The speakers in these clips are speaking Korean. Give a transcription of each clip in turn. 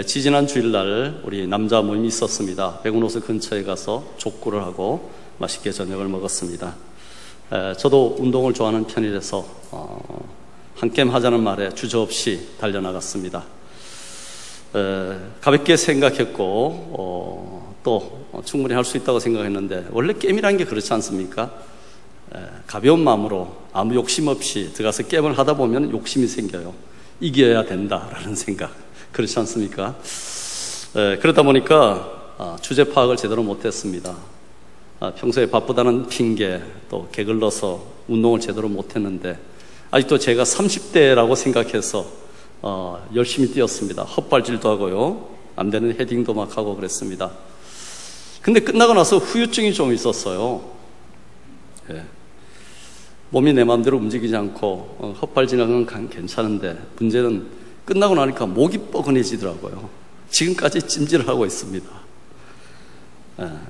지지난 주일날 우리 남자 모임이 있었습니다. 백운호수 근처에 가서 족구를 하고 맛있게 저녁을 먹었습니다. 저도 운동을 좋아하는 편이라서 한 게임 하자는 말에 주저없이 달려나갔습니다. 가볍게 생각했고 또 충분히 할 수 있다고 생각했는데, 원래 게임이라는 게 그렇지 않습니까? 가벼운 마음으로 아무 욕심 없이 들어가서 게임을 하다 보면 욕심이 생겨요. 이겨야 된다라는 생각, 그렇지 않습니까? 그러다 보니까 주제 파악을 제대로 못했습니다. 평소에 바쁘다는 핑계, 또 게을러서 운동을 제대로 못했는데, 아직도 제가 30대라고 생각해서 열심히 뛰었습니다. 헛발질도 하고요, 안 되는 헤딩도 막 하고 그랬습니다. 근데 끝나고 나서 후유증이 좀 있었어요. 몸이 내 마음대로 움직이지 않고 헛발질하는 건 괜찮은데, 문제는 끝나고 나니까 목이 뻐근해지더라고요. 지금까지 찜질을 하고 있습니다.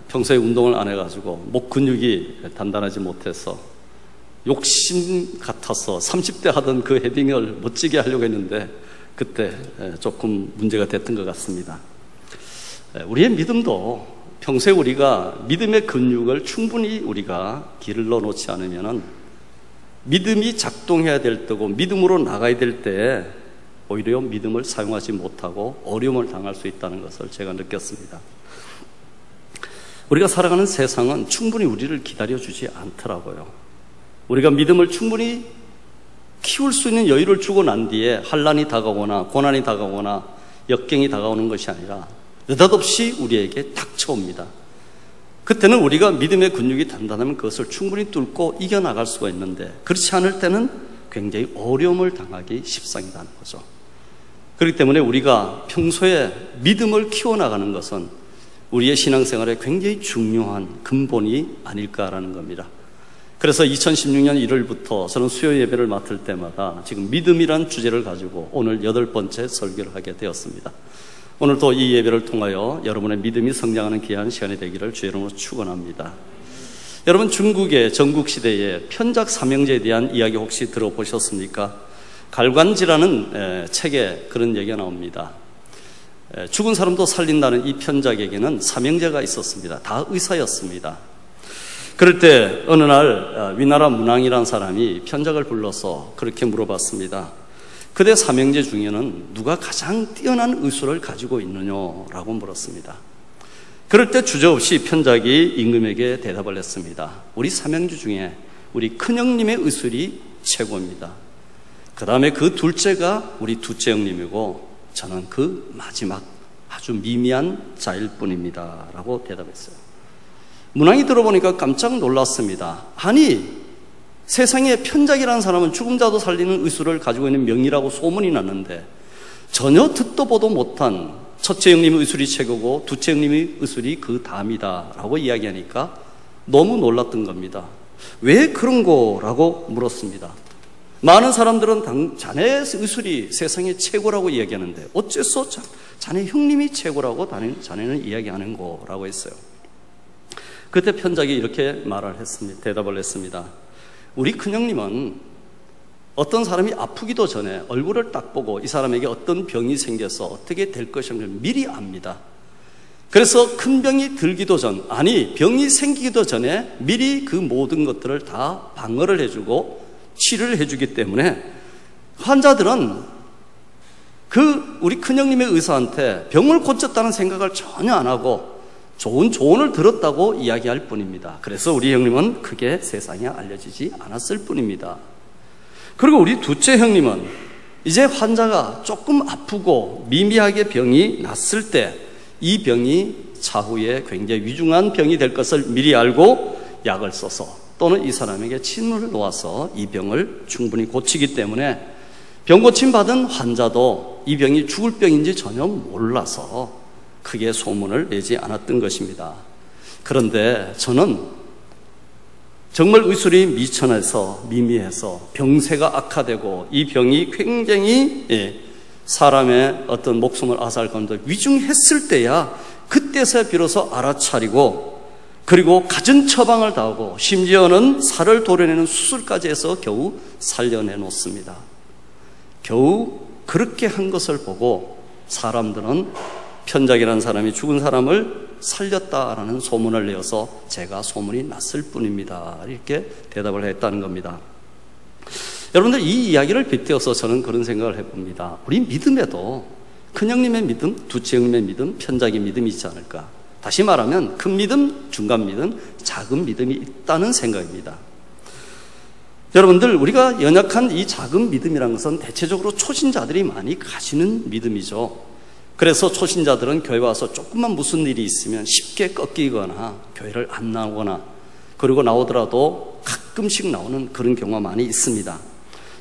평소에 운동을 안 해가지고 목 근육이 단단하지 못해서 욕심 같아서 30대 하던 그 헤딩을 멋지게 하려고 했는데, 그때 조금 문제가 됐던 것 같습니다. 우리의 믿음도 평소에 우리가 믿음의 근육을 충분히 우리가 길러 놓지 않으면 믿음이 작동해야 될 때고 믿음으로 나가야 될 때 오히려 믿음을 사용하지 못하고 어려움을 당할 수 있다는 것을 제가 느꼈습니다. 우리가 살아가는 세상은 충분히 우리를 기다려주지 않더라고요. 우리가 믿음을 충분히 키울 수 있는 여유를 주고 난 뒤에 환난이 다가오거나 고난이 다가오거나 역경이 다가오는 것이 아니라 느닷없이 우리에게 닥쳐옵니다. 그때는 우리가 믿음의 근육이 단단하면 그것을 충분히 뚫고 이겨나갈 수가 있는데, 그렇지 않을 때는 굉장히 어려움을 당하기 십상이라는 거죠. 그렇기 때문에 우리가 평소에 믿음을 키워나가는 것은 우리의 신앙생활에 굉장히 중요한 근본이 아닐까라는 겁니다. 그래서 2016년 1월부터 저는 수요 예배를 맡을 때마다 지금 믿음이란 주제를 가지고 오늘 8번째 설교를 하게 되었습니다. 오늘도 이 예배를 통하여 여러분의 믿음이 성장하는 귀한 시간이 되기를 주의 이름으로 축원합니다. 여러분, 중국의 전국시대의 편작 삼형제에 대한 이야기 혹시 들어보셨습니까? 갈관지라는 책에 그런 얘기가 나옵니다. 죽은 사람도 살린다는 이 편작에게는 삼형제가 있었습니다. 다 의사였습니다. 그럴 때 어느 날 위나라 문왕이라는 사람이 편작을 불러서 그렇게 물어봤습니다. 그대 삼형제 중에는 누가 가장 뛰어난 의술을 가지고 있느냐라고 물었습니다. 그럴 때 주저없이 편작이 임금에게 대답을 했습니다. 우리 삼형제 중에 우리 큰형님의 의술이 최고입니다. 그 다음에 그 둘째가 우리 둘째 형님이고 저는 그 마지막 아주 미미한 자일 뿐입니다 라고 대답했어요. 문왕이 들어보니까 깜짝 놀랐습니다. 아니, 세상에 편작이라는 사람은 죽은 자도 살리는 의술을 가지고 있는 명의라고 소문이 났는데 전혀 듣도 보도 못한 첫째 형님의 의술이 최고고 둘째 형님의 의술이 그 다음이다 라고 이야기하니까 너무 놀랐던 겁니다. 왜 그런 거라고 물었습니다. 많은 사람들은 자네의 의술이 세상에 최고라고 이야기하는데 어째서 자네 형님이 최고라고 자네는 이야기하는 거라고 했어요. 그때 편작이 이렇게 대답을 했습니다. 우리 큰형님은 어떤 사람이 아프기도 전에 얼굴을 딱 보고 이 사람에게 어떤 병이 생겨서 어떻게 될 것인지 미리 압니다. 그래서 큰 병이 들기도 병이 생기기도 전에 미리 그 모든 것들을 다 방어를 해주고 치료를 해주기 때문에 환자들은 우리 큰형님의 의사한테 병을 고쳤다는 생각을 전혀 안 하고 좋은 조언을 들었다고 이야기할 뿐입니다. 그래서 우리 형님은 크게 세상에 알려지지 않았을 뿐입니다. 그리고 우리 둘째 형님은 이제 환자가 조금 아프고 미미하게 병이 났을 때 이 병이 차후에 굉장히 위중한 병이 될 것을 미리 알고 약을 써서 또는 이 사람에게 침을 놓아서 이 병을 충분히 고치기 때문에 병 고침 받은 환자도 이 병이 죽을 병인지 전혀 몰라서 크게 소문을 내지 않았던 것입니다. 그런데 저는 정말 의술이 미천해서 미미해서 병세가 악화되고 이 병이 굉장히 사람의 어떤 목숨을 앗아갈 가운데 위중했을 때야 그때서야 비로소 알아차리고 그리고 갖은 처방을 다하고 심지어는 살을 도려내는 수술까지 해서 겨우 살려내 놓습니다. 겨우 그렇게 한 것을 보고 사람들은 편작이라는 사람이 죽은 사람을 살렸다라는 소문을 내어서 제가 소문이 났을 뿐입니다. 이렇게 대답을 했다는 겁니다. 여러분들, 이 이야기를 빗대어서 저는 그런 생각을 해봅니다. 우리 믿음에도 큰형님의 믿음, 두째형님의 믿음, 편작의 믿음이 있지 않을까. 다시 말하면 큰 믿음, 중간 믿음, 작은 믿음이 있다는 생각입니다. 여러분들, 우리가 연약한 이 작은 믿음이라는 것은 대체적으로 초신자들이 많이 가지는 믿음이죠. 그래서 초신자들은 교회 와서 조금만 무슨 일이 있으면 쉽게 꺾이거나 교회를 안 나오거나, 그리고 나오더라도 가끔씩 나오는 그런 경우가 많이 있습니다.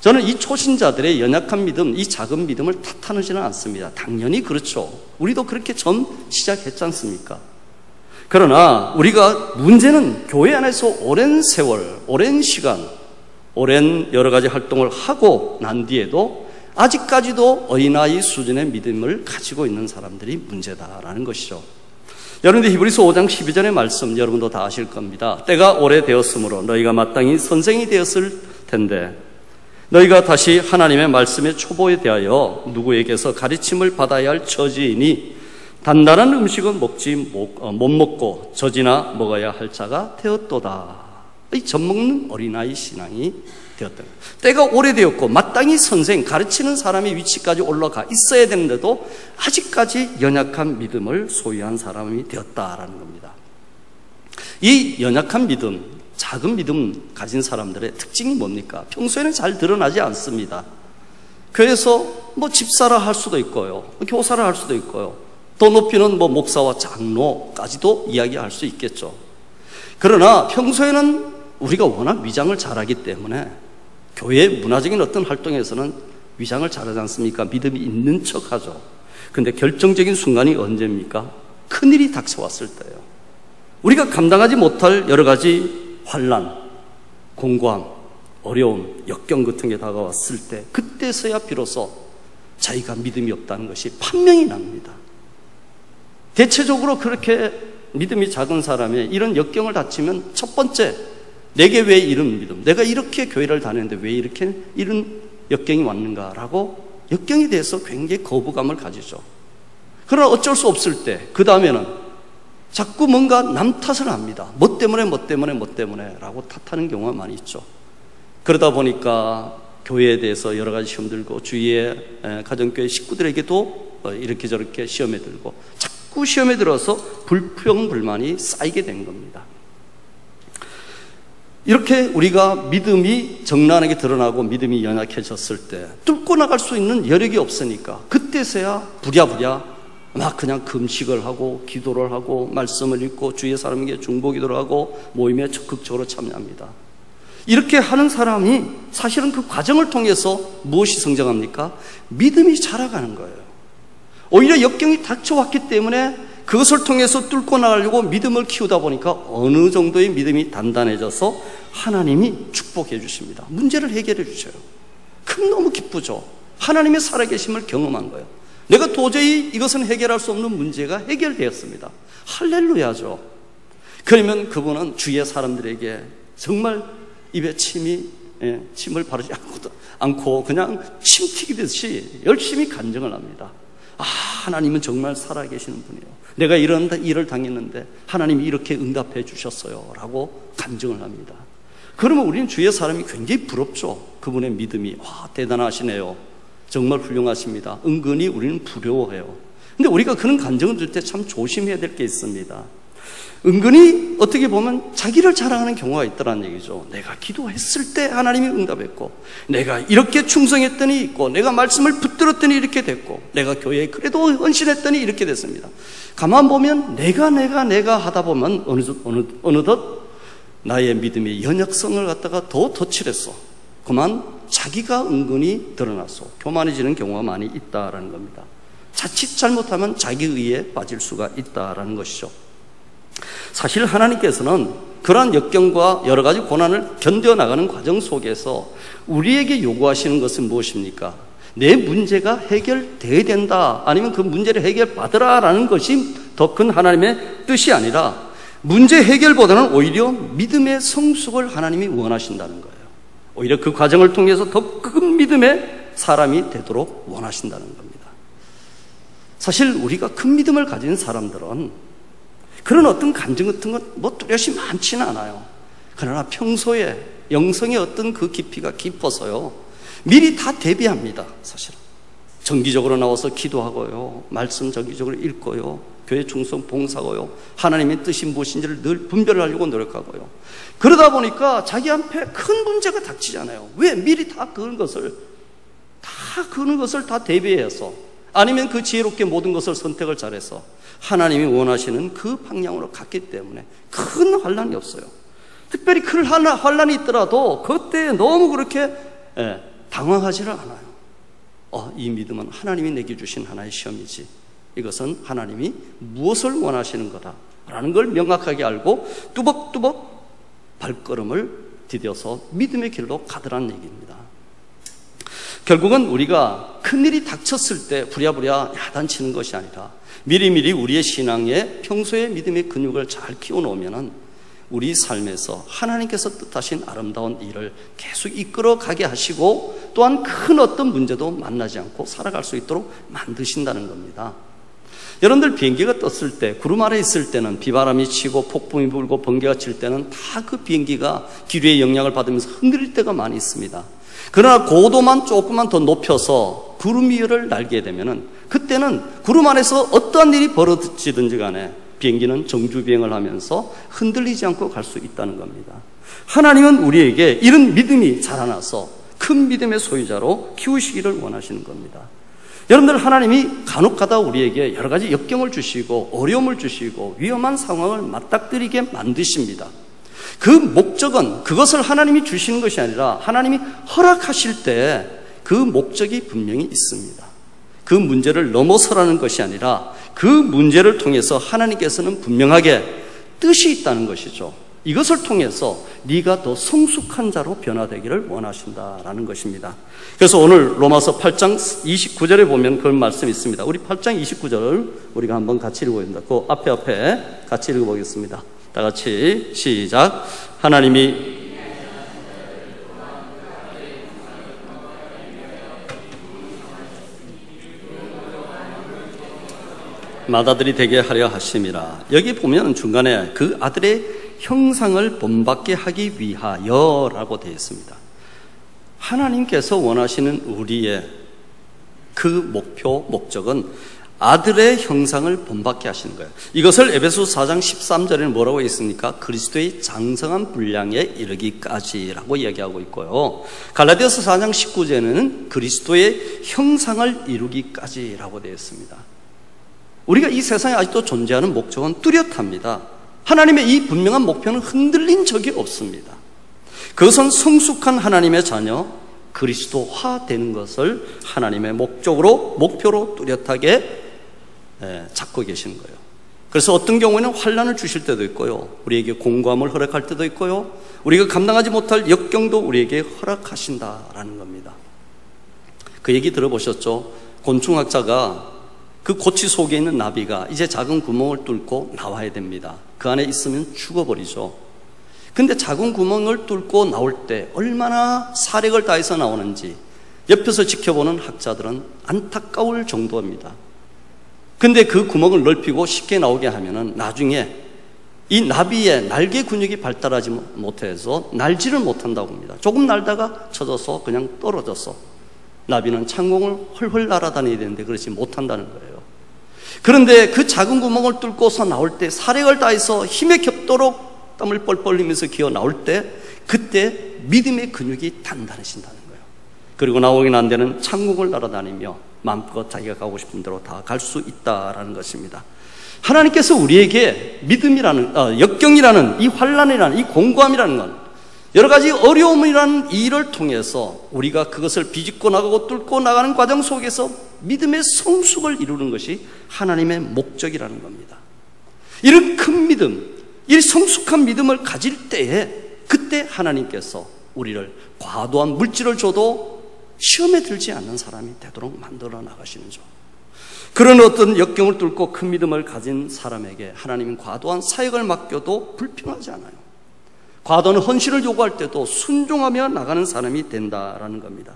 저는 이 초신자들의 연약한 믿음, 이 작은 믿음을 탓하지는 않습니다. 당연히 그렇죠. 우리도 그렇게 처음 시작했지 않습니까? 그러나 우리가 문제는 교회 안에서 오랜 세월, 오랜 시간, 오랜 여러 가지 활동을 하고 난 뒤에도 아직까지도 어린아이 수준의 믿음을 가지고 있는 사람들이 문제다라는 것이죠. 여러분들, 히브리서 5장 12절의 말씀 여러분도 다 아실 겁니다. 때가 오래되었으므로 너희가 마땅히 선생이 되었을 텐데 너희가 다시 하나님의 말씀의 초보에 대하여 누구에게서 가르침을 받아야 할 처지이니 단단한 음식은 못 먹고 젖이나 먹어야 할 자가 되었도다. 이 젖먹는 어린아이 신앙이 되었다. 때가 오래되었고 마땅히 선생, 가르치는 사람의 위치까지 올라가 있어야 되는데도 아직까지 연약한 믿음을 소유한 사람이 되었다라는 겁니다. 이 연약한 믿음, 작은 믿음 가진 사람들의 특징이 뭡니까? 평소에는 잘 드러나지 않습니다. 교회에서 집사라 할 수도 있고요, 교사라 할 수도 있고요, 더 높이는 목사와 장로까지도 이야기할 수 있겠죠. 그러나 평소에는 우리가 워낙 위장을 잘하기 때문에 교회의 문화적인 어떤 활동에서는 위장을 잘하지 않습니까? 믿음이 있는 척하죠. 근데 결정적인 순간이 언제입니까? 큰일이 닥쳐왔을 때예요. 우리가 감당하지 못할 여러 가지 환난, 공고함, 어려움, 역경 같은 게 다가왔을 때, 그때서야 비로소 자기가 믿음이 없다는 것이 판명이 납니다. 대체적으로 그렇게 믿음이 작은 사람의 이런 역경을 닥치면 첫 번째, 내게 왜 이런 믿음, 내가 이렇게 교회를 다녔는데 왜 이렇게 이런 역경이 왔는가라고 역경에 대해서 굉장히 거부감을 가지죠. 그러나 어쩔 수 없을 때, 그 다음에는 자꾸 뭔가 남 탓을 합니다. 뭐 때문에 라고 탓하는 경우가 많이 있죠. 그러다 보니까 교회에 대해서 여러 가지 시험 들고 주위의 가정교회 식구들에게도 이렇게 저렇게 시험에 들고 자꾸 시험에 들어서 불평불만이 쌓이게 된 겁니다. 이렇게 우리가 믿음이 적나라하게 드러나고 믿음이 연약해졌을 때 뚫고 나갈 수 있는 여력이 없으니까 그때서야 부랴부랴 막 그냥 금식을 하고 기도를 하고 말씀을 읽고 주위의 사람에게 중보기도를 하고 모임에 적극적으로 참여합니다. 이렇게 하는 사람이 사실은 그 과정을 통해서 무엇이 성장합니까? 믿음이 자라가는 거예요. 오히려 역경이 닥쳐왔기 때문에 그것을 통해서 뚫고 나가려고 믿음을 키우다 보니까 어느 정도의 믿음이 단단해져서 하나님이 축복해 주십니다. 문제를 해결해 주셔요. 그럼 너무 기쁘죠. 하나님의 살아계심을 경험한 거예요. 내가 도저히 이것은 해결할 수 없는 문제가 해결되었습니다. 할렐루야죠. 그러면 그분은 주위의 사람들에게 정말 입에 침을 바르지 않고 그냥 침 튀기듯이 열심히 간증을 합니다. 아, 하나님은 정말 살아계시는 분이에요. 내가 이런 일을 당했는데 하나님이 이렇게 응답해 주셨어요 라고 간증을 합니다. 그러면 우리는 주위의 사람이 굉장히 부럽죠. 그분의 믿음이 와, 대단하시네요. 정말 훌륭하십니다. 은근히 우리는 부러워해요. 근데 우리가 그런 간증을 들 때 참 조심해야 될 게 있습니다. 은근히 어떻게 보면 자기를 자랑하는 경우가 있더라는 얘기죠. 내가 기도했을 때 하나님이 응답했고, 내가 이렇게 충성했더니 있고, 내가 말씀을 붙들었더니 이렇게 됐고, 내가 교회에 그래도 헌신했더니 이렇게 됐습니다. 가만 보면 내가 하다 보면 어느덧 나의 믿음의 연약성을 갖다가 더 덧칠했어. 그만 자기가 은근히 드러나서 교만해지는 경우가 많이 있다라는 겁니다. 자칫 잘못하면 자기 의에 빠질 수가 있다라는 것이죠. 사실 하나님께서는 그러한 역경과 여러 가지 고난을 견뎌나가는 과정 속에서 우리에게 요구하시는 것은 무엇입니까? 내 문제가 해결돼야 된다, 아니면 그 문제를 해결받으라 라는 것이 더 큰 하나님의 뜻이 아니라 문제 해결보다는 오히려 믿음의 성숙을 하나님이 원하신다는 거예요. 오히려 그 과정을 통해서 더 큰 믿음의 사람이 되도록 원하신다는 겁니다. 사실 우리가 큰 믿음을 가진 사람들은 그런 어떤 간증 같은 건 뭐 뚜렷이 많지는 않아요. 그러나 평소에 영성의 어떤 그 깊이가 깊어서요, 미리 다 대비합니다. 사실은 정기적으로 나와서 기도하고요, 말씀 정기적으로 읽고요, 교회 충성 봉사고요, 하나님의 뜻이 무엇인지를 늘 분별하려고 노력하고요. 그러다 보니까 자기 앞에 큰 문제가 닥치잖아요. 왜? 미리 다 그런 것을 다 대비해서, 아니면 그 지혜롭게 모든 것을 선택을 잘해서 하나님이 원하시는 그 방향으로 갔기 때문에 큰 환난이 없어요. 특별히 큰 환난이 있더라도 그때 너무 그렇게 당황하지를 않아요. 이 믿음은 하나님이 내게 주신 하나의 시험이지, 이것은 하나님이 무엇을 원하시는 거다라는 걸 명확하게 알고 뚜벅뚜벅 발걸음을 디뎌서 믿음의 길로 가더라는 얘기입니다. 결국은 우리가 큰일이 닥쳤을 때 부랴부랴 야단치는 것이 아니라 미리미리 우리의 신앙에 평소에 믿음의 근육을 잘 키워놓으면 우리 삶에서 하나님께서 뜻하신 아름다운 일을 계속 이끌어가게 하시고, 또한 큰 어떤 문제도 만나지 않고 살아갈 수 있도록 만드신다는 겁니다. 여러분들 비행기가 떴을 때, 구름 아래 있을 때는 비바람이 치고 폭풍이 불고 번개가 칠 때는 다 그 비행기가 기류의 영향을 받으면서 흔들릴 때가 많이 있습니다. 그러나 고도만 조금만 더 높여서 구름 위를 날게 되면은, 그때는 구름 안에서 어떠한 일이 벌어지든지 간에 비행기는 정주비행을 하면서 흔들리지 않고 갈 수 있다는 겁니다. 하나님은 우리에게 이런 믿음이 자라나서 큰 믿음의 소유자로 키우시기를 원하시는 겁니다. 여러분들, 하나님이 간혹가다 우리에게 여러 가지 역경을 주시고 어려움을 주시고 위험한 상황을 맞닥뜨리게 만드십니다. 그 목적은 그것을 하나님이 주시는 것이 아니라 하나님이 허락하실 때 그 목적이 분명히 있습니다. 그 문제를 넘어서라는 것이 아니라 그 문제를 통해서 하나님께서는 분명하게 뜻이 있다는 것이죠. 이것을 통해서 네가 더 성숙한 자로 변화되기를 원하신다라는 것입니다. 그래서 오늘 로마서 8장 29절에 보면 그런 말씀이 있습니다. 우리 8장 29절을 우리가 한번 같이 읽어보겠습니다. 그 앞에 같이 읽어보겠습니다. 다 같이 시작. 하나님이 맏아들이 되게 하려 하심이라. 여기 보면 중간에 그 아들의 형상을 본받게 하기 위하여라고 되어 있습니다. 하나님께서 원하시는 우리의 그 목적은 아들의 형상을 본받게 하시는 거예요. 이것을 에베소서 4장 13절에는 뭐라고 했습니까? 그리스도의 장성한 분량에 이르기까지라고 이야기하고 있고요. 갈라디아서 4장 19절에는 그리스도의 형상을 이루기까지라고 되어 있습니다. 우리가 이 세상에 아직도 존재하는 목적은 뚜렷합니다. 하나님의 이 분명한 목표는 흔들린 적이 없습니다. 그것은 성숙한 하나님의 자녀 그리스도화 되는 것을 하나님의 목표로 뚜렷하게 잡고 계시는 거예요. 그래서 어떤 경우에는 환난을 주실 때도 있고요, 우리에게 공고함을 허락할 때도 있고요, 우리가 감당하지 못할 역경도 우리에게 허락하신다라는 겁니다. 그 얘기 들어보셨죠? 곤충학자가 그 고치 속에 있는 나비가 이제 작은 구멍을 뚫고 나와야 됩니다. 그 안에 있으면 죽어버리죠. 근데 작은 구멍을 뚫고 나올 때 얼마나 사력을 다해서 나오는지 옆에서 지켜보는 학자들은 안타까울 정도입니다. 근데 그 구멍을 넓히고 쉽게 나오게 하면은 나중에 이 나비의 날개 근육이 발달하지 못해서 날지를 못한다고 합니다. 조금 날다가 쳐져서 그냥 떨어져서 나비는 창공을 헐헐 날아다녀야 되는데 그렇지 못한다는 거예요. 그런데 그 작은 구멍을 뚫고서 나올 때 사력을 다해서 힘에 겹도록 땀을 뻘뻘 흘리면서 기어 나올 때 그때 믿음의 근육이 단단해진다는 거예요. 그리고 나오긴 안 되는 창공을 날아다니며 마음껏 자기가 가고 싶은 대로 다 갈 수 있다라는 것입니다. 하나님께서 우리에게 믿음이라는 역경이라는 이 환난이라는 이 공고함이라는 건 여러 가지 어려움이라는 일을 통해서 우리가 그것을 비집고 나가고 뚫고 나가는 과정 속에서 믿음의 성숙을 이루는 것이 하나님의 목적이라는 겁니다. 이런 큰 믿음, 이 성숙한 믿음을 가질 때에 그때 하나님께서 우리를 과도한 물질을 줘도 시험에 들지 않는 사람이 되도록 만들어 나가시는죠. 그런 어떤 역경을 뚫고 큰 믿음을 가진 사람에게 하나님은 과도한 사역을 맡겨도 불평하지 않아요. 과도한 헌신을 요구할 때도 순종하며 나가는 사람이 된다라는 겁니다.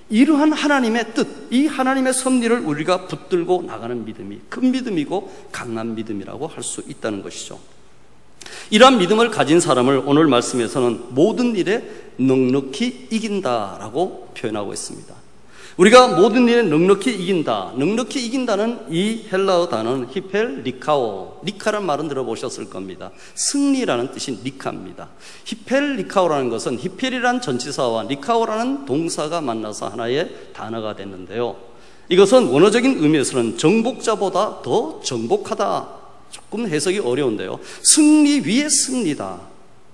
이러한 하나님의 뜻, 이 하나님의 섭리를 우리가 붙들고 나가는 믿음이 큰 믿음이고 강한 믿음이라고 할 수 있다는 것이죠. 이러한 믿음을 가진 사람을 오늘 말씀에서는 모든 일에 넉넉히 이긴다라고 표현하고 있습니다. 우리가 모든 일에 넉넉히 이긴다, 넉넉히 이긴다는 이 헬라어 단어는 히펠리카오, 리카란 말은 들어보셨을 겁니다. 승리라는 뜻인 리카입니다. 히펠리카오라는 것은 히펠이란 전치사와 리카오라는 동사가 만나서 하나의 단어가 됐는데요. 이것은 원어적인 의미에서는 정복자보다 더 정복하다, 조금 해석이 어려운데요. 승리 위의 승리다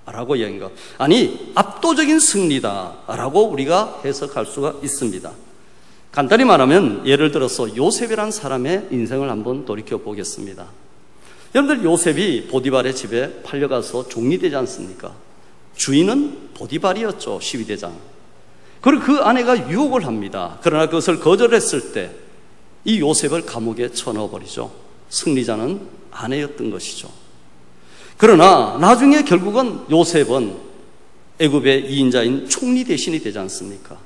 라고 이야기한 것, 아니 압도적인 승리다 라고 우리가 해석할 수가 있습니다. 간단히 말하면 예를 들어서 요셉이란 사람의 인생을 한번 돌이켜 보겠습니다. 여러분들, 요셉이 보디발의 집에 팔려가서 종리되지 않습니까? 주인은 보디발이었죠, 12대장. 그리고 그 아내가 유혹을 합니다. 그러나 그것을 거절했을 때 이 요셉을 감옥에 쳐넣어버리죠. 승리자는 아내였던 것이죠. 그러나 나중에 결국은 요셉은 애굽의 2인자인 총리 대신이 되지 않습니까?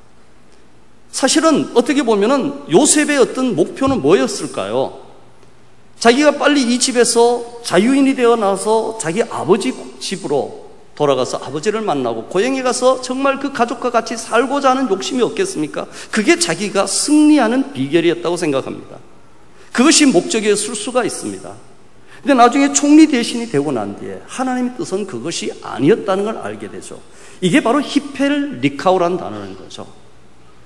사실은 어떻게 보면은 요셉의 어떤 목표는 뭐였을까요? 자기가 빨리 이 집에서 자유인이 되어 나서 자기 아버지 집으로 돌아가서 아버지를 만나고 고향에 가서 정말 그 가족과 같이 살고자 하는 욕심이 없겠습니까? 그게 자기가 승리하는 비결이었다고 생각합니다. 그것이 목적이었을 수가 있습니다. 근데 나중에 총리 대신이 되고 난 뒤에 하나님의 뜻은 그것이 아니었다는 걸 알게 되죠. 이게 바로 히펠리카오라는 단어인 거죠.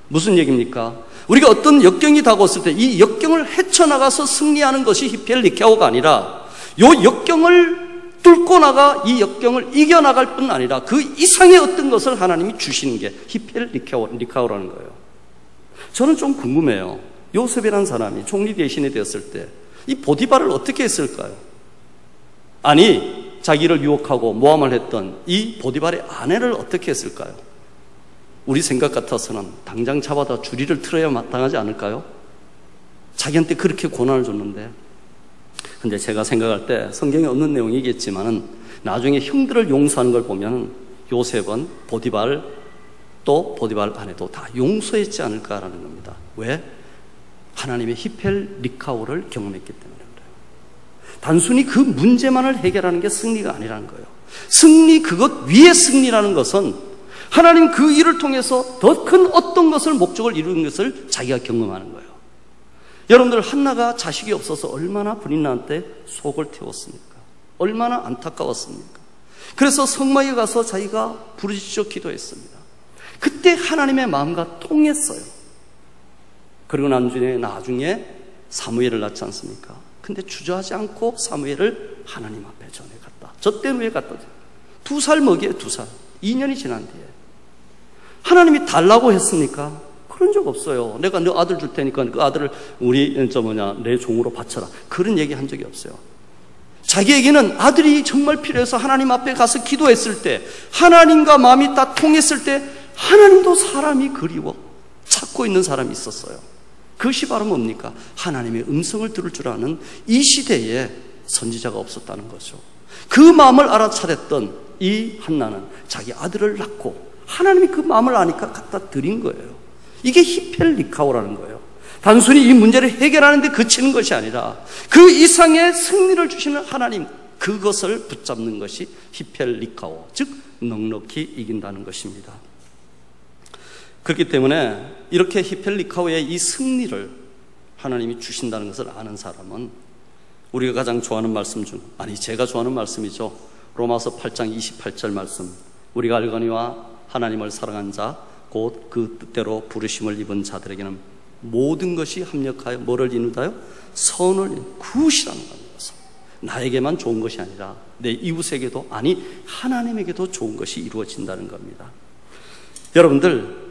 무슨 얘기입니까? 우리가 어떤 역경이 다가왔을 때 이 역경을 헤쳐나가서 승리하는 것이 히펠리카오가 아니라 이 역경을 뚫고 나가 이 역경을 이겨나갈 뿐 아니라 그 이상의 어떤 것을 하나님이 주시는 게 히펠리카오라는 거예요. 저는 좀 궁금해요. 요셉이라는 사람이 총리 대신이 되었을 때 이 보디발을 어떻게 했을까요? 아니, 자기를 유혹하고 모함을 했던 이 보디발의 아내를 어떻게 했을까요? 우리 생각 같아서는 당장 잡아다 주리를 틀어야 마땅하지 않을까요? 자기한테 그렇게 고난을 줬는데. 근데 제가 생각할 때 성경에 없는 내용이겠지만은 나중에 형들을 용서하는 걸 보면 요셉은 보디발 또 보디발 아내도 다 용서했지 않을까라는 겁니다. 왜? 하나님의 히펠리카오를 경험했기 때문에 그래요. 단순히 그 문제만을 해결하는 게 승리가 아니라는 거예요. 승리, 그것 위의 승리라는 것은 하나님 그 일을 통해서 더 큰 어떤 것을 목적을 이루는 것을 자기가 경험하는 거예요. 여러분들, 한나가 자식이 없어서 얼마나 브린나한테 속을 태웠습니까? 얼마나 안타까웠습니까? 그래서 성막에 가서 자기가 부르짖어 기도했습니다. 그때 하나님의 마음과 통했어요. 그리고 나중에 사무엘을 낳지 않습니까? 근데 주저하지 않고 사무엘을 하나님 앞에 전해갔다. 저 때는 왜 갔다? 2살 먹이에요, 2살. 2년이 지난 뒤에. 하나님이 달라고 했습니까? 그런 적 없어요. 내가 너 아들 줄 테니까 그 아들을 내 종으로 바쳐라. 그런 얘기 한 적이 없어요. 자기에게는 아들이 정말 필요해서 하나님 앞에 가서 기도했을 때, 하나님과 마음이 딱 통했을 때, 하나님도 사람이 그리워 찾고 있는 사람이 있었어요. 그것이 바로 뭡니까? 하나님의 음성을 들을 줄 아는 이 시대에 선지자가 없었다는 거죠. 그 마음을 알아차렸던 이 한나는 자기 아들을 낳고 하나님이 그 마음을 아니까 갖다 드린 거예요. 이게 히펠리카오라는 거예요. 단순히 이 문제를 해결하는 데 그치는 것이 아니라 그 이상의 승리를 주시는 하나님, 그것을 붙잡는 것이 히펠리카오, 즉 넉넉히 이긴다는 것입니다. 그렇기 때문에 이렇게 히펠리카오의 이 승리를 하나님이 주신다는 것을 아는 사람은 우리가 가장 좋아하는 말씀 중, 제가 좋아하는 말씀이죠. 로마서 8장 28절 말씀. 우리가 알거니와 하나님을 사랑한 자 곧 그 뜻대로 부르심을 입은 자들에게는 모든 것이 합력하여 뭐를 이루다요? 선을 굿이라는 겁니다. 나에게만 좋은 것이 아니라 내 이웃에게도, 아니 하나님에게도 좋은 것이 이루어진다는 겁니다. 여러분들,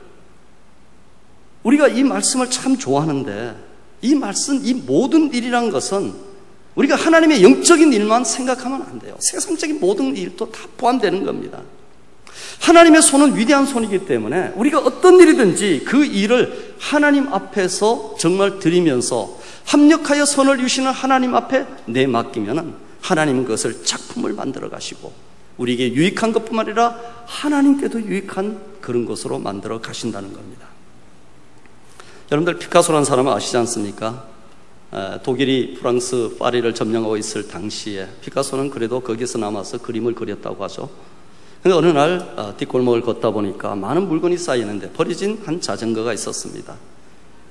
우리가 이 말씀을 참 좋아하는데 이 말씀, 이 모든 일이란 것은 우리가 하나님의 영적인 일만 생각하면 안 돼요. 세상적인 모든 일도 다 포함되는 겁니다. 하나님의 손은 위대한 손이기 때문에 우리가 어떤 일이든지 그 일을 하나님 앞에서 정말 드리면서 합력하여 선을 이루시는 하나님 앞에 내맡기면은 하나님은 그것을 작품을 만들어 가시고 우리에게 유익한 것뿐만 아니라 하나님께도 유익한 그런 것으로 만들어 가신다는 겁니다. 여러분들 피카소라는 사람은 아시지 않습니까? 독일이 프랑스 파리를 점령하고 있을 당시에 피카소는 그래도 거기서 남아서 그림을 그렸다고 하죠. 근데 어느 날 뒷골목을 걷다 보니까 많은 물건이 쌓이는데 버려진 한 자전거가 있었습니다.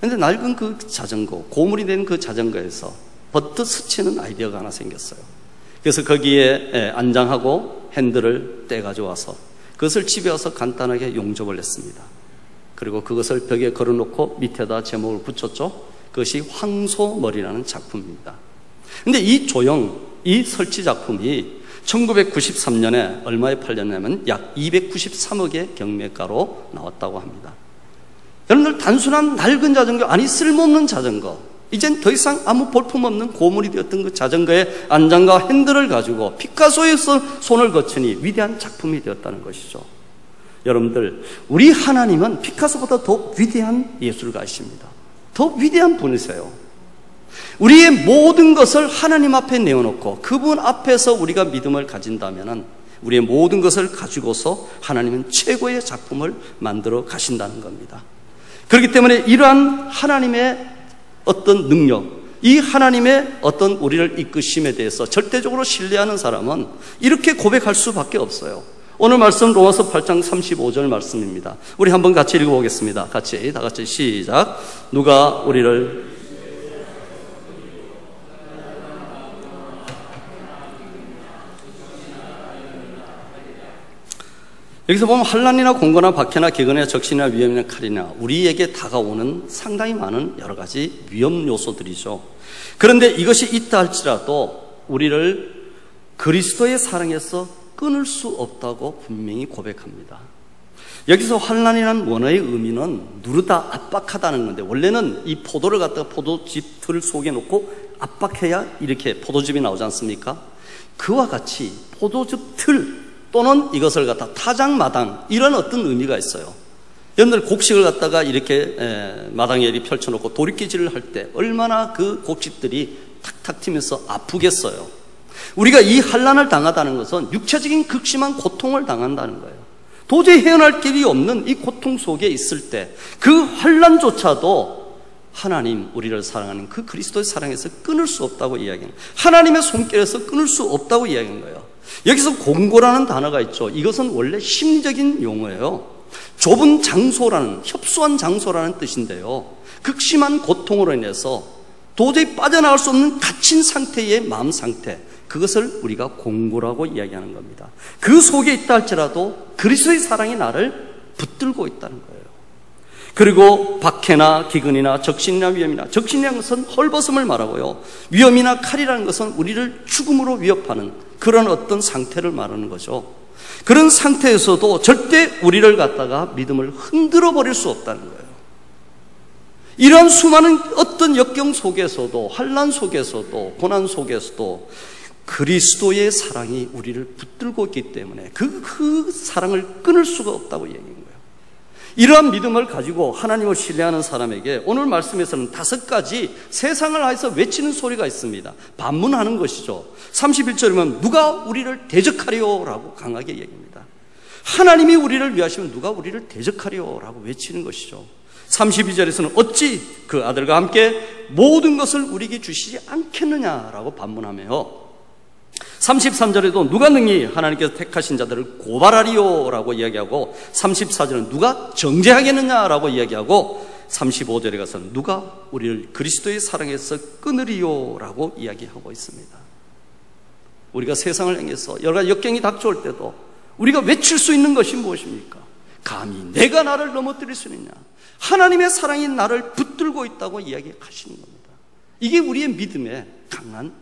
근데 낡은 그 자전거, 고물이 된 그 자전거에서 버터 스치는 아이디어가 하나 생겼어요. 그래서 거기에 안장하고 핸들을 떼가지고 와서 그것을 집에 와서 간단하게 용접을 했습니다. 그리고 그것을 벽에 걸어놓고 밑에다 제목을 붙였죠. 그것이 황소머리라는 작품입니다. 근데 이 조형, 이 설치 작품이 1993년에 얼마에 팔렸냐면 약 293억의 경매가로 나왔다고 합니다. 여러분들 단순한 낡은 자전거, 아니 쓸모없는 자전거, 이젠 더 이상 아무 볼품없는 고물이 되었던 그 자전거의 안장과 핸들을 가지고 피카소에서 손을 거치니 위대한 작품이 되었다는 것이죠. 여러분들, 우리 하나님은 피카소보다 더 위대한 예술가이십니다. 더 위대한 분이세요. 우리의 모든 것을 하나님 앞에 내어놓고 그분 앞에서 우리가 믿음을 가진다면 우리의 모든 것을 가지고서 하나님은 최고의 작품을 만들어 가신다는 겁니다. 그렇기 때문에 이러한 하나님의 어떤 능력, 이 하나님의 어떤 우리를 이끄심에 대해서 절대적으로 신뢰하는 사람은 이렇게 고백할 수밖에 없어요. 오늘 말씀 로마서 8장 35절 말씀입니다. 우리 한번 같이 읽어보겠습니다. 다 같이 시작. 누가 우리를 여기서 보면 환난이나 공고나 박해나 기근이나 적신이나 위험이나 칼이나 우리에게 다가오는 상당히 많은 여러 가지 위험 요소들이죠. 그런데 이것이 있다 할지라도 우리를 그리스도의 사랑에서 끊을 수 없다고 분명히 고백합니다. 여기서 환난이라는 원어의 의미는 누르다, 압박하다는 건데 원래는 이 포도를 갖다가 포도즙 틀 속에 놓고 압박해야 이렇게 포도즙이 나오지 않습니까? 그와 같이 포도즙 틀 또는 이것을 갖다 타작마당, 이런 어떤 의미가 있어요. 여러분들 곡식을 갖다가 이렇게 마당에 이렇게 펼쳐놓고 도리끼질을 할 때 얼마나 그 곡식들이 탁탁 튀면서 아프겠어요. 우리가 이 환난을 당하다는 것은 육체적인 극심한 고통을 당한다는 거예요. 도저히 헤어날 길이 없는 이 고통 속에 있을 때 그 환난조차도 하나님, 우리를 사랑하는 그 그리스도의 사랑에서 끊을 수 없다고 이야기하는 거예요. 하나님의 손길에서 끊을 수 없다고 이야기하는 거예요. 여기서 공고라는 단어가 있죠. 이것은 원래 심리적인 용어예요. 좁은 장소라는, 협소한 장소라는 뜻인데요. 극심한 고통으로 인해서 도저히 빠져나갈 수 없는 갇힌 상태의 마음 상태, 그것을 우리가 공고라고 이야기하는 겁니다. 그 속에 있다 할지라도 그리스도의 사랑이 나를 붙들고 있다는 거예요. 그리고 박해나 기근이나 적신이나 위험이나, 적신이라는 것은 헐벗음을 말하고요, 위험이나 칼이라는 것은 우리를 죽음으로 위협하는 그런 어떤 상태를 말하는 거죠. 그런 상태에서도 절대 우리를 갖다가 믿음을 흔들어 버릴 수 없다는 거예요. 이런 수많은 어떤 역경 속에서도, 환난 속에서도, 고난 속에서도 그리스도의 사랑이 우리를 붙들고 있기 때문에 그 사랑을 끊을 수가 없다고 얘기한 거예요. 이러한 믿음을 가지고 하나님을 신뢰하는 사람에게 오늘 말씀에서는 5가지 세상을 하여서 외치는 소리가 있습니다. 반문하는 것이죠. 31절이면 누가 우리를 대적하리요? 라고 강하게 얘기합니다. 하나님이 우리를 위하시면 누가 우리를 대적하리요? 라고 외치는 것이죠. 32절에서는 어찌 그 아들과 함께 모든 것을 우리에게 주시지 않겠느냐라고 반문하며, 33절에도 누가 능히 하나님께서 택하신 자들을 고발하리요? 라고 이야기하고, 34절은 누가 정죄하겠느냐라고 이야기하고, 35절에 가서는 누가 우리를 그리스도의 사랑에서 끊으리요? 라고 이야기하고 있습니다. 우리가 세상을 향해서 여러 가지 역경이 닥쳐올 때도 우리가 외칠 수 있는 것이 무엇입니까? 감히 내가 나를 넘어뜨릴 수 있느냐? 하나님의 사랑이 나를 붙들고 있다고 이야기하시는 겁니다. 이게 우리의 믿음의 강한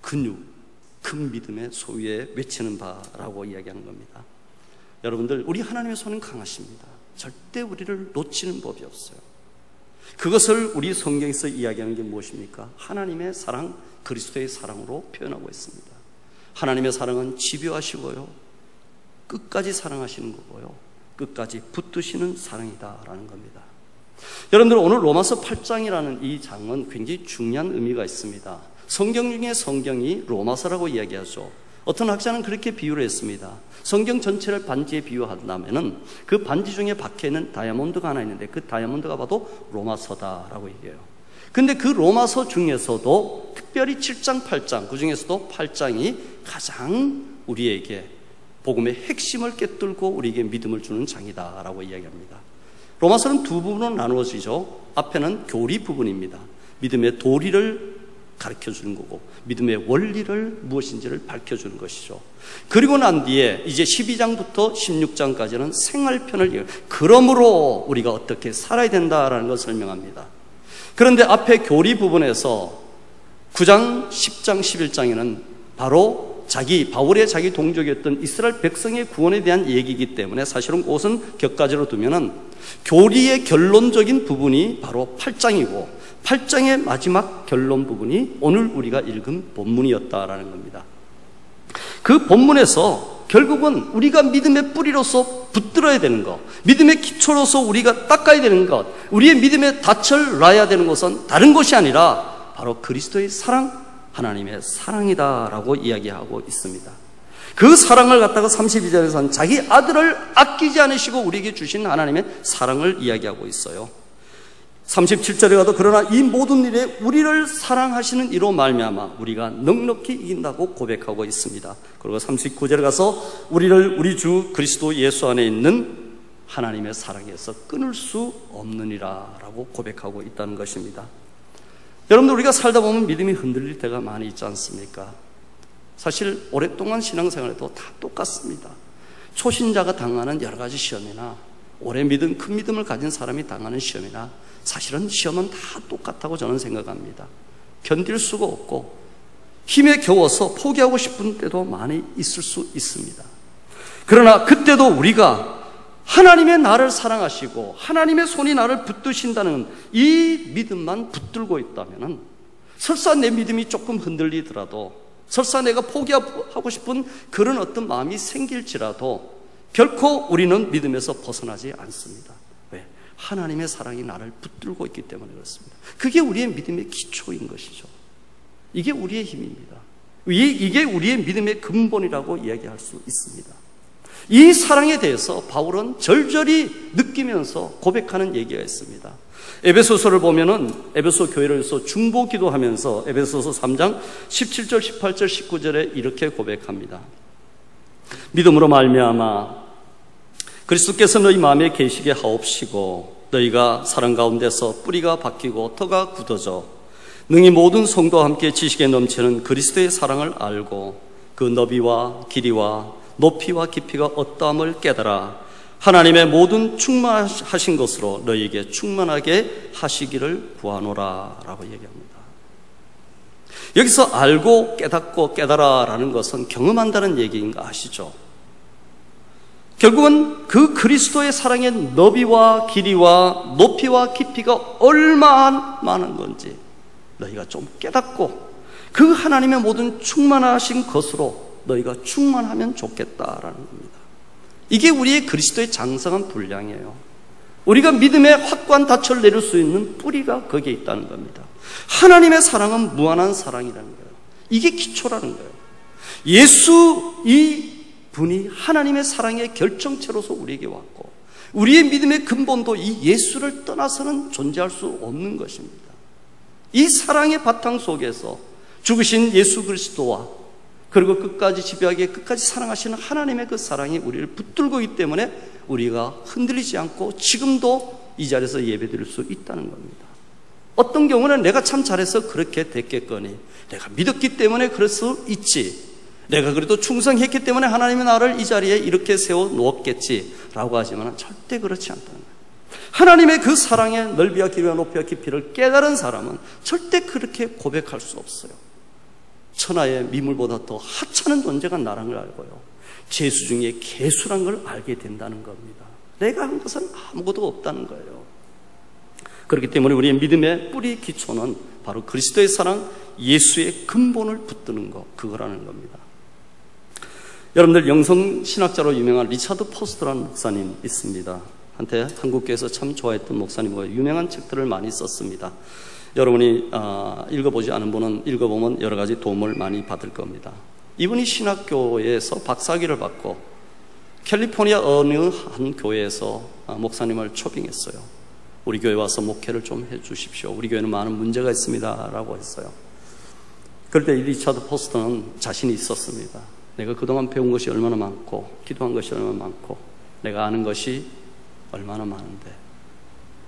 근육, 큰 믿음의 소위에 외치는 바라고 이야기하는 겁니다. 여러분들, 우리 하나님의 손은 강하십니다. 절대 우리를 놓치는 법이 없어요. 그것을 우리 성경에서 이야기하는 게 무엇입니까? 하나님의 사랑, 그리스도의 사랑으로 표현하고 있습니다. 하나님의 사랑은 집요하시고요, 끝까지 사랑하시는 거고요, 끝까지 붙드시는 사랑이다라는 겁니다. 여러분들, 오늘 로마서 8장이라는 이 장은 굉장히 중요한 의미가 있습니다. 성경 중에 성경이 로마서라고 이야기하죠. 어떤 학자는 그렇게 비유를 했습니다. 성경 전체를 반지에 비유한다면은 그 반지 중에 박혀있는 다이아몬드가 하나 있는데 그 다이아몬드가 봐도 로마서다라고 얘기해요. 근데 그 로마서 중에서도 특별히 7장, 8장, 그 중에서도 8장이 가장 우리에게 복음의 핵심을 꿰뚫고 우리에게 믿음을 주는 장이다라고 이야기합니다. 로마서는 두 부분으로 나누어지죠. 앞에는 교리 부분입니다. 믿음의 도리를 가르쳐주는 거고 믿음의 원리를 무엇인지를 밝혀주는 것이죠. 그리고 난 뒤에 이제 12장부터 16장까지는 생활편을 그러므로 우리가 어떻게 살아야 된다라는 것을 설명합니다. 그런데 앞에 교리 부분에서 9장, 10장, 11장에는 바로 바울의 자기 동족이었던 이스라엘 백성의 구원에 대한 얘기이기 때문에 사실은 그것은 격가지로 두면은 교리의 결론적인 부분이 바로 8장이고 8장의 마지막 결론 부분이 오늘 우리가 읽은 본문이었다라는 겁니다. 그 본문에서 결국은 우리가 믿음의 뿌리로서 붙들어야 되는 것, 믿음의 기초로서 우리가 닦아야 되는 것, 우리의 믿음의 닻을 놔야 되는 것은 다른 것이 아니라 바로 그리스도의 사랑, 하나님의 사랑이다라고 이야기하고 있습니다. 그 사랑을 갖다가 32절에서는 자기 아들을 아끼지 않으시고 우리에게 주신 하나님의 사랑을 이야기하고 있어요. 37절에 가도 그러나 이 모든 일에 우리를 사랑하시는 이로 말미암아 우리가 넉넉히 이긴다고 고백하고 있습니다. 그리고 39절에 가서 우리를 우리 주 그리스도 예수 안에 있는 하나님의 사랑에서 끊을 수 없느니라 라고 고백하고 있다는 것입니다. 여러분들, 우리가 살다 보면 믿음이 흔들릴 때가 많이 있지 않습니까? 사실 오랫동안 신앙생활에도 다 똑같습니다. 초신자가 당하는 여러 가지 시험이나 오래 믿음, 큰 믿음을 가진 사람이 당하는 시험이나 사실은 시험은 다 똑같다고 저는 생각합니다. 견딜 수가 없고 힘에 겨워서 포기하고 싶은 때도 많이 있을 수 있습니다. 그러나 그때도 우리가 하나님의 나를 사랑하시고 하나님의 손이 나를 붙드신다는 이 믿음만 붙들고 있다면 설사 내 믿음이 조금 흔들리더라도 설사 내가 포기하고 싶은 그런 어떤 마음이 생길지라도 결코 우리는 믿음에서 벗어나지 않습니다. 왜? 하나님의 사랑이 나를 붙들고 있기 때문에 그렇습니다. 그게 우리의 믿음의 기초인 것이죠. 이게 우리의 힘입니다. 이게 우리의 믿음의 근본이라고 이야기할 수 있습니다. 이 사랑에 대해서 바울은 절절히 느끼면서 고백하는 얘기가 있습니다. 에베소서를 보면은 에베소 교회로서 중보 기도하면서 에베소서 3장 17절, 18절, 19절에 이렇게 고백합니다. 믿음으로 말미암아 그리스도께서 너희 마음에 계시게 하옵시고 너희가 사랑 가운데서 뿌리가 박히고 터가 굳어져 능히 모든 성도와 함께 지식에 넘치는 그리스도의 사랑을 알고 그 너비와 길이와 높이와 깊이가 어떠함을 깨달아 하나님의 모든 충만하신 것으로 너희에게 충만하게 하시기를 구하노라 라고 얘기합니다. 여기서 알고 깨닫고 깨달아 라는 것은 경험한다는 얘기인 거 아시죠? 결국은 그 그리스도의 사랑의 너비와 길이와 높이와 깊이가 얼마나 많은 건지 너희가 좀 깨닫고 그 하나님의 모든 충만하신 것으로 너희가 충만하면 좋겠다라는 겁니다. 이게 우리의 그리스도의 장성한 분량이에요. 우리가 믿음의 확고한 닻을 내릴 수 있는 뿌리가 거기에 있다는 겁니다. 하나님의 사랑은 무한한 사랑이라는 거예요. 이게 기초라는 거예요. 예수 이 분이 하나님의 사랑의 결정체로서 우리에게 왔고 우리의 믿음의 근본도 이 예수를 떠나서는 존재할 수 없는 것입니다. 이 사랑의 바탕 속에서 죽으신 예수 그리스도와 그리고 끝까지 집요하게 끝까지 사랑하시는 하나님의 그 사랑이 우리를 붙들고 있기 때문에 우리가 흔들리지 않고 지금도 이 자리에서 예배드릴 수 있다는 겁니다. 어떤 경우는 내가 참 잘해서 그렇게 됐겠거니 내가 믿었기 때문에 그럴 수 있지, 내가 그래도 충성했기 때문에 하나님이 나를 이 자리에 이렇게 세워 놓았겠지라고 하지만 절대 그렇지 않다는 거예요. 하나님의 그 사랑의 넓이와 길이와 높이와 깊이를 깨달은 사람은 절대 그렇게 고백할 수 없어요. 천하의 미물보다 더 하찮은 존재가 나라는 걸 알고요, 죄수 중에 개수란 걸 알게 된다는 겁니다. 내가 한 것은 아무것도 없다는 거예요. 그렇기 때문에 우리의 믿음의 뿌리 기초는 바로 그리스도의 사랑, 예수의 근본을 붙드는 것, 그거라는 겁니다. 여러분들, 영성신학자로 유명한 리차드 포스터라는 목사님 있습니다. 한때 한국교회에서 참 좋아했던 목사님과 유명한 책들을 많이 썼습니다. 여러분이 읽어보지 않은 분은 읽어보면 여러 가지 도움을 많이 받을 겁니다. 이분이 신학교에서 박사학위를 받고 캘리포니아 어느 한 교회에서 목사님을 초빙했어요. 우리 교회 와서 목회를 좀 해주십시오. 우리 교회는 많은 문제가 있습니다 라고 했어요. 그럴 때 리차드 포스터는 자신이 있었습니다. 내가 그동안 배운 것이 얼마나 많고 기도한 것이 얼마나 많고 내가 아는 것이 얼마나 많은데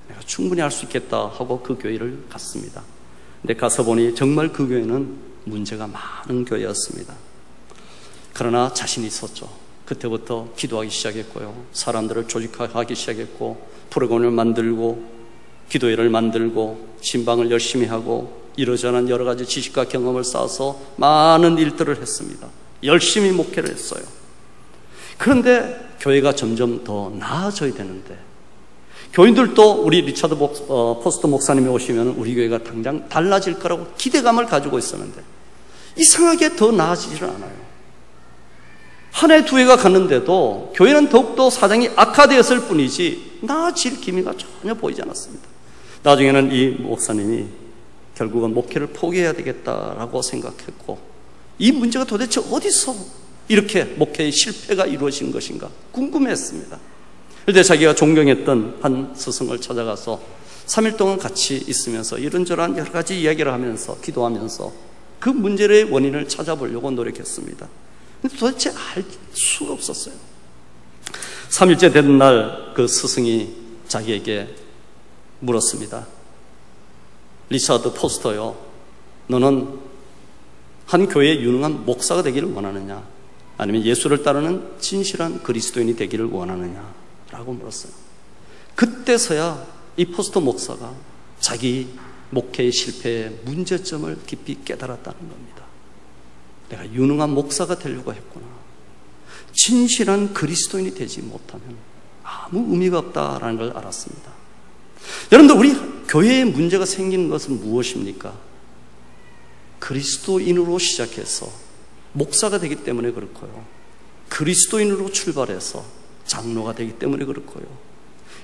내가 충분히 할 수 있겠다 하고 그 교회를 갔습니다. 근데 가서 보니 정말 그 교회는 문제가 많은 교회였습니다. 그러나 자신이 있었죠. 그때부터 기도하기 시작했고요. 사람들을 조직하기 시작했고 프로그램을 만들고 기도회를 만들고 신방을 열심히 하고 이러저러한 여러 가지 지식과 경험을 쌓아서 많은 일들을 했습니다. 열심히 목회를 했어요. 그런데 교회가 점점 더 나아져야 되는데 교인들도 우리 리차드 포스터 목사님이 오시면 우리 교회가 당장 달라질 거라고 기대감을 가지고 있었는데 이상하게 더 나아지지를 않아요. 한 해 두 해가 갔는데도 교회는 더욱더 사정이 악화되었을 뿐이지 나아질 기미가 전혀 보이지 않았습니다. 나중에는 이 목사님이 결국은 목회를 포기해야 되겠다라고 생각했고 이 문제가 도대체 어디서 이렇게 목회의 실패가 이루어진 것인가 궁금했습니다. 그런데 자기가 존경했던 한 스승을 찾아가서 3일 동안 같이 있으면서 이런저런 여러 가지 이야기를 하면서 기도하면서 그 문제의 원인을 찾아보려고 노력했습니다. 근데 도대체 알 수가 없었어요. 3일째 되는 날 그 스승이 자기에게 물었습니다. 리차드 포스터요, 너는 한 교회의 유능한 목사가 되기를 원하느냐 아니면 예수를 따르는 진실한 그리스도인이 되기를 원하느냐 라고 물었어요. 그때서야 이 포스터 목사가 자기 목회의 실패의 문제점을 깊이 깨달았다는 겁니다. 내가 유능한 목사가 되려고 했구나. 진실한 그리스도인이 되지 못하면 아무 의미가 없다라는 걸 알았습니다. 여러분들, 우리 교회에 문제가 생기는 것은 무엇입니까? 그리스도인으로 시작해서 목사가 되기 때문에 그렇고요. 그리스도인으로 출발해서 장로가 되기 때문에 그렇고요.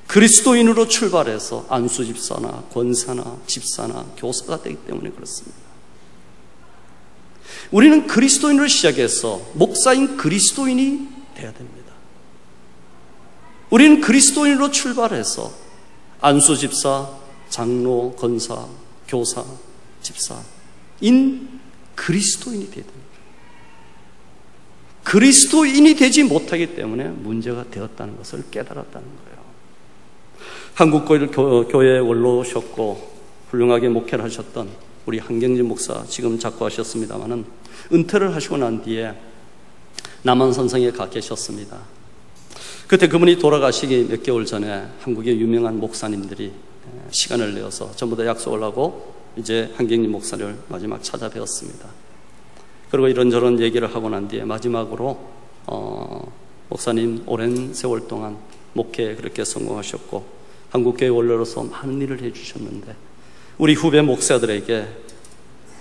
그리스도인으로 출발해서 안수집사나 권사나 집사나 교사가 되기 때문에 그렇습니다. 우리는 그리스도인으로 시작해서 목사인 그리스도인이 되어야 됩니다. 우리는 그리스도인으로 출발해서 안수집사, 장로, 권사, 교사, 집사인 그리스도인이 되어야 됩니다. 그리스도인이 되지 못하기 때문에 문제가 되었다는 것을 깨달았다는 거예요. 한국 교회에 원로셨고 훌륭하게 목회를 하셨던 우리 한경진 목사, 지금 작고하셨습니다마는 은퇴를 하시고 난 뒤에 남한산성에 가 계셨습니다. 그때 그분이 돌아가시기 몇 개월 전에 한국의 유명한 목사님들이 시간을 내어서 전부 다 약속을 하고 이제 한경진 목사를 마지막 찾아뵈었습니다. 그리고 이런저런 얘기를 하고 난 뒤에 마지막으로 목사님 오랜 세월 동안 목회에 그렇게 성공하셨고 한국교회 원로로서 많은 일을 해주셨는데 우리 후배 목사들에게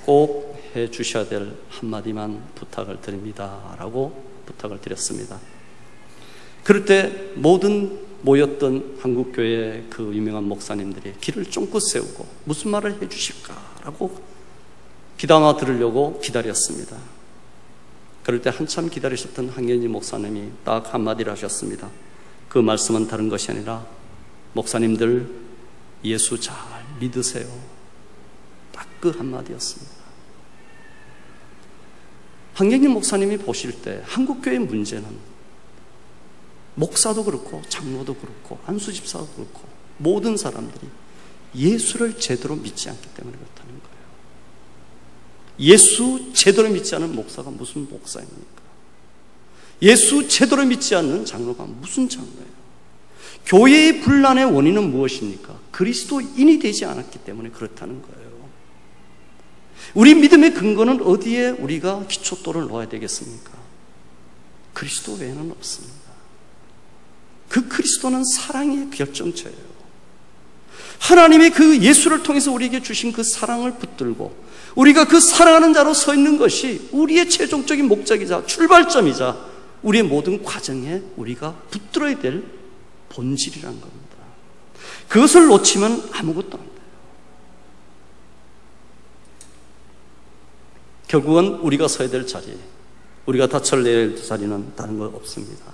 꼭 해주셔야 될 한마디만 부탁을 드립니다 라고 부탁을 드렸습니다. 그럴 때 모든 모였던 한국교회의 그 유명한 목사님들이 귀를 쫑긋 세우고 무슨 말을 해주실까라고 귀담아 들으려고 기다렸습니다. 그럴 때 한참 기다리셨던 한경진 목사님이 딱 한마디를 하셨습니다. 그 말씀은 다른 것이 아니라 목사님들 예수 잘 믿으세요. 딱 그 한마디였습니다. 한경진 목사님이 보실 때 한국교회의 문제는 목사도 그렇고 장로도 그렇고 안수집사도 그렇고 모든 사람들이 예수를 제대로 믿지 않기 때문에 그렇다는 거예요. 예수 제대로 믿지 않은 목사가 무슨 목사입니까? 예수 제대로 믿지 않는 장로가 무슨 장로예요? 교회의 분란의 원인은 무엇입니까? 그리스도인이 되지 않았기 때문에 그렇다는 거예요. 우리 믿음의 근거는 어디에 우리가 기초돌을 놓아야 되겠습니까? 그리스도 외에는 없습니다. 그 그리스도는 사랑의 결정체예요. 하나님이 그 예수를 통해서 우리에게 주신 그 사랑을 붙들고 우리가 그 사랑하는 자로 서 있는 것이 우리의 최종적인 목적이자 출발점이자 우리의 모든 과정에 우리가 붙들어야 될 본질이란 겁니다. 그것을 놓치면 아무것도 안 돼요. 결국은 우리가 서야 될 자리, 우리가 닻을 내릴 자리는 다른 것 없습니다.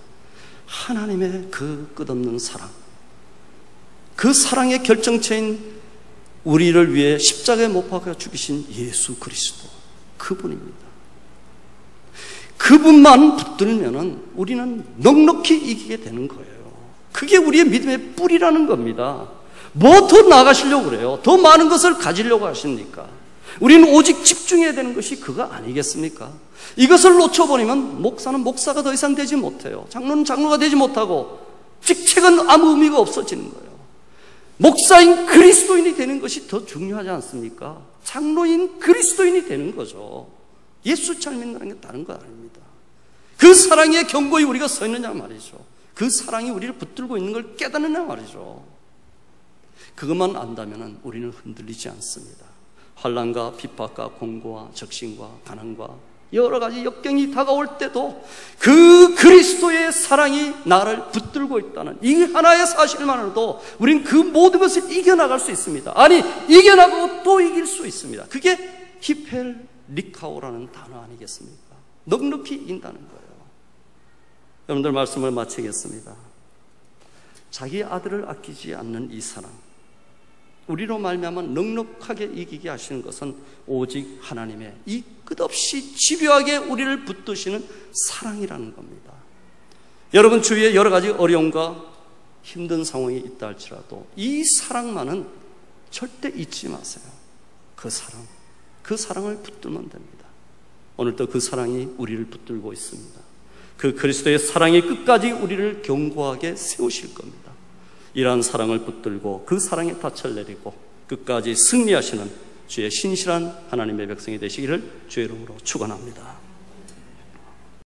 하나님의 그 끝없는 사랑, 그 사랑의 결정체인 우리를 위해 십자가에 못 박아 죽이신 예수 그리스도, 그분입니다. 그분만 붙들면은 우리는 넉넉히 이기게 되는 거예요. 그게 우리의 믿음의 뿌리라는 겁니다. 뭐 더 나가시려고 그래요? 더 많은 것을 가지려고 하십니까? 우리는 오직 집중해야 되는 것이 그거 아니겠습니까? 이것을 놓쳐버리면 목사는 목사가 더 이상 되지 못해요. 장로는 장로가 되지 못하고 직책은 아무 의미가 없어지는 거예요. 목사인 그리스도인이 되는 것이 더 중요하지 않습니까? 장로인 그리스도인이 되는 거죠. 예수 잘 믿는다는 게 다른 거 아닙니다. 그 사랑에 견고히 우리가 서 있느냐 말이죠. 그 사랑이 우리를 붙들고 있는 걸 깨닫느냐 말이죠. 그것만 안다면 우리는 흔들리지 않습니다. 환난과 핍박과 공고와 적신과 가난과 여러 가지 역경이 다가올 때도 그 그리스도의 사랑이 나를 붙들고 있다는 이 하나의 사실만으로도 우리는 그 모든 것을 이겨나갈 수 있습니다. 아니, 이겨나가고 또 이길 수 있습니다. 그게 히펠리카오라는 단어 아니겠습니까? 넉넉히 인다는 거예요. 여러분들 말씀을 마치겠습니다. 자기 아들을 아끼지 않는 이 사랑, 우리로 말미암아 넉넉하게 이기게 하시는 것은 오직 하나님의 이 끝없이 집요하게 우리를 붙드시는 사랑이라는 겁니다. 여러분 주위에 여러 가지 어려움과 힘든 상황이 있다 할지라도 이 사랑만은 절대 잊지 마세요. 그 사랑을 붙들면 됩니다. 오늘도 그 사랑이 우리를 붙들고 있습니다. 그 그리스도의 사랑이 끝까지 우리를 견고하게 세우실 겁니다. 이러한 사랑을 붙들고 그 사랑에 닻을 내리고 끝까지 승리하시는 주의 신실한 하나님의 백성이 되시기를 주의 이름으로 축원합니다.